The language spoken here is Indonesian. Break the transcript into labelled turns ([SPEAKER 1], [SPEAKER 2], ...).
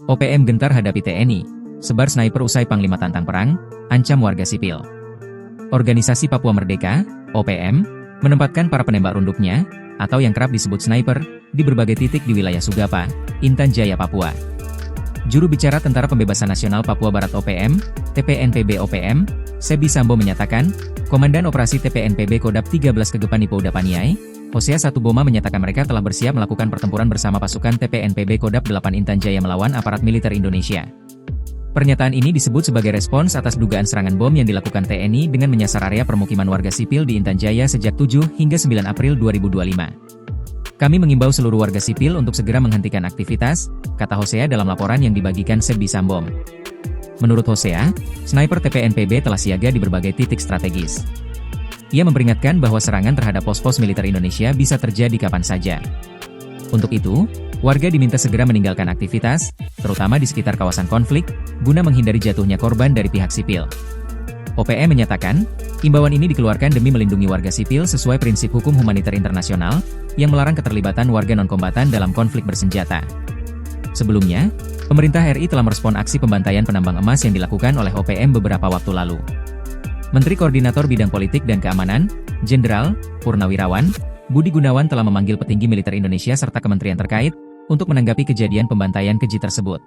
[SPEAKER 1] OPM gentar hadapi TNI, sebar sniper usai Panglima tantang perang, ancam warga sipil. Organisasi Papua Merdeka, OPM, menempatkan para penembak runduknya, atau yang kerap disebut sniper, di berbagai titik di wilayah Sugapa, Intan Jaya, Papua. Juru bicara Tentara Pembebasan Nasional Papua Barat OPM, TPNPB OPM, Sebi Sambo menyatakan, Komandan Operasi TPNPB Kodap 13 Kegepan Ipo Udapaniai, Hosea Satuboma menyatakan mereka telah bersiap melakukan pertempuran bersama pasukan TPNPB Kodap 8 Intan Jaya melawan aparat militer Indonesia. Pernyataan ini disebut sebagai respons atas dugaan serangan bom yang dilakukan TNI dengan menyasar area permukiman warga sipil di Intan Jaya sejak 7 hingga 9 April 2025. Kami mengimbau seluruh warga sipil untuk segera menghentikan aktivitas, kata Hosea dalam laporan yang dibagikan Sebi Sambo. Menurut Hosea, sniper TPNPB telah siaga di berbagai titik strategis. Ia memperingatkan bahwa serangan terhadap pos-pos militer Indonesia bisa terjadi kapan saja. Untuk itu, warga diminta segera meninggalkan aktivitas, terutama di sekitar kawasan konflik, guna menghindari jatuhnya korban dari pihak sipil. OPM menyatakan, imbauan ini dikeluarkan demi melindungi warga sipil sesuai prinsip hukum humaniter internasional, yang melarang keterlibatan warga non-kombatan dalam konflik bersenjata. Sebelumnya, pemerintah RI telah merespon aksi pembantaian penambang emas yang dilakukan oleh OPM beberapa waktu lalu. Menteri Koordinator Bidang Politik dan Keamanan, Jenderal Purnawirawan Budi Gunawan telah memanggil petinggi militer Indonesia serta kementerian terkait untuk menanggapi kejadian pembantaian keji tersebut.